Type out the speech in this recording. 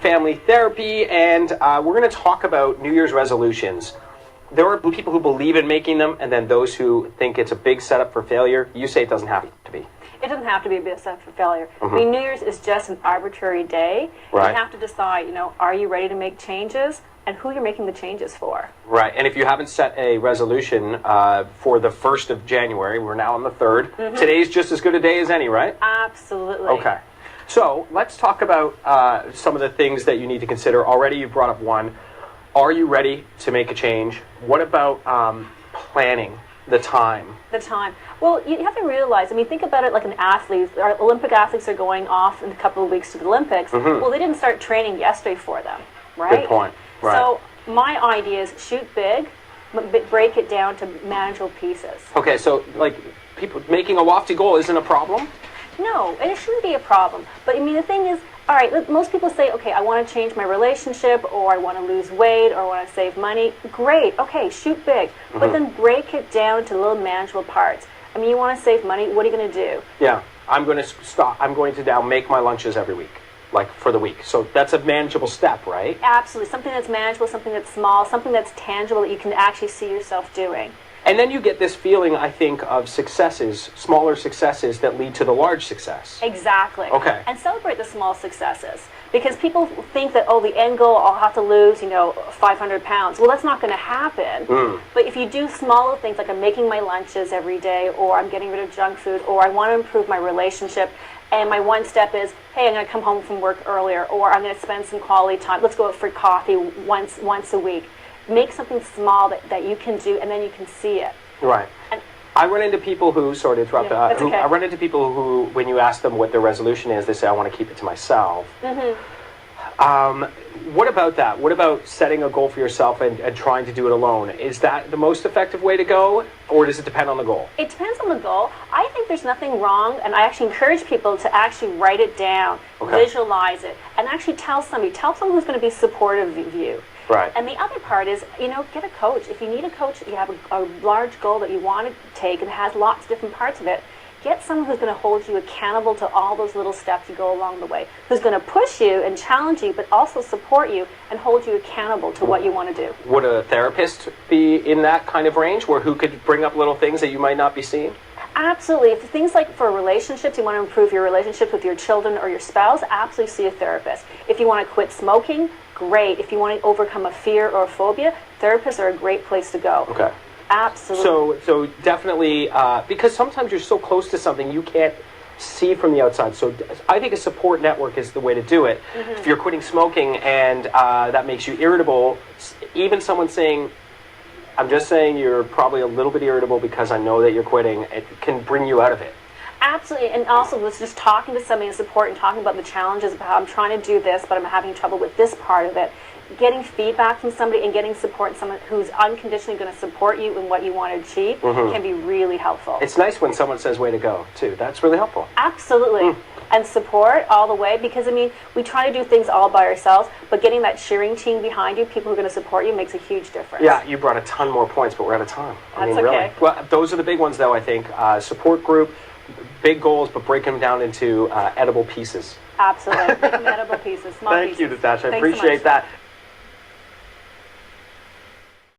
Family Therapy, and we're going to talk about New Year's resolutions. There are people who believe in making them, and then those who think it's a big setup for failure. You say it doesn't have to be. It doesn't have to be a big setup for failure. I mean, New Year's is just an arbitrary day. Right. You have to decide, are you ready to make changes, and who you're making the changes for. Right, and if you haven't set a resolution for the 1st of January, we're now on the 3rd. Today's just as good a day as any, right? Absolutely. Okay. So let's talk about some of the things that you need to consider. Already you've brought up one. Are you ready to make a change? What about planning the time? The time. Well, you have to realize, think about it like an athlete. Our Olympic athletes are going off in a couple of weeks to the Olympics. Well, they didn't start training yesterday for them, right? Good point. Right. So my idea is shoot big, but break it down to manageable pieces. Okay, so like people making a lofty goal isn't a problem? No, and it shouldn't be a problem. But the thing is, all right, most people say, okay, I want to change my relationship, or I want to lose weight, or I want to save money. Great, okay, shoot big. But then break it down to little manageable parts. You want to save money, what are you going to do? Yeah, I'm going to now make my lunches every week, like for the week. So that's a manageable step, right? Absolutely, something that's manageable, something that's small, something that's tangible that you can actually see yourself doing. And then you get this feeling, I think, of successes, smaller successes that lead to the large success. Exactly. Okay. And celebrate the small successes. Because people think that, the end goal, I'll have to lose, 500 pounds. Well, that's not going to happen. But if you do smaller things, like I'm making my lunches every day, or I'm getting rid of junk food, or I want to improve my relationship, and my one step is, hey, I'm going to come home from work earlier, or I'm going to spend some quality time. Let's go out for coffee once a week. Make something small that you can do, and then you can see it. Right. And I run into people who, sorry to interrupt, okay. I run into people who, when you ask them what their resolution is, they say, I want to keep it to myself. What about that? What about setting a goal for yourself and trying to do it alone? Is that the most effective way to go, or does it depend on the goal? It depends on the goal. I think there's nothing wrong, and I actually encourage people to actually write it down, visualize it, and actually tell someone who's going to be supportive of you. Right. And the other part is, get a coach. If you need a coach, you have a large goal that you want to take and has lots of different parts of it, get someone who's going to hold you accountable to all those little steps you go along the way, who's going to push you and challenge you, but also support you and hold you accountable to what you want to do. Would a therapist be in that kind of range, who could bring up little things that you might not be seeing? Absolutely. If things like for relationships, you want to improve your relationship with your children or your spouse, absolutely see a therapist. If you want to quit smoking, great. If you want to overcome a fear or a phobia, therapists are a great place to go. Okay. Absolutely. So definitely, because sometimes you're so close to something you can't see from the outside. So I think a support network is the way to do it. If you're quitting smoking and that makes you irritable, even someone saying, I'm just saying you're probably a little bit irritable because I know that you're quitting, it can bring you out of it. Absolutely, and also was just talking to somebody in support and talking about the challenges of how I'm trying to do this, but I'm having trouble with this part of it. Getting feedback from somebody and getting support from someone who's unconditionally going to support you in what you want to achieve can be really helpful. It's nice when someone says way to go, too. That's really helpful. Absolutely. And support all the way, because we try to do things all by ourselves, but getting that cheering team behind you, people who are going to support you, makes a huge difference. Yeah, you brought a ton more points, but we're out of time. That's okay. Really. Well, those are the big ones, though, I think. Support group, big goals, but break them down into edible pieces. Absolutely. Make them edible pieces, small pieces. Thank you, Nataxja. I Thanks appreciate so that.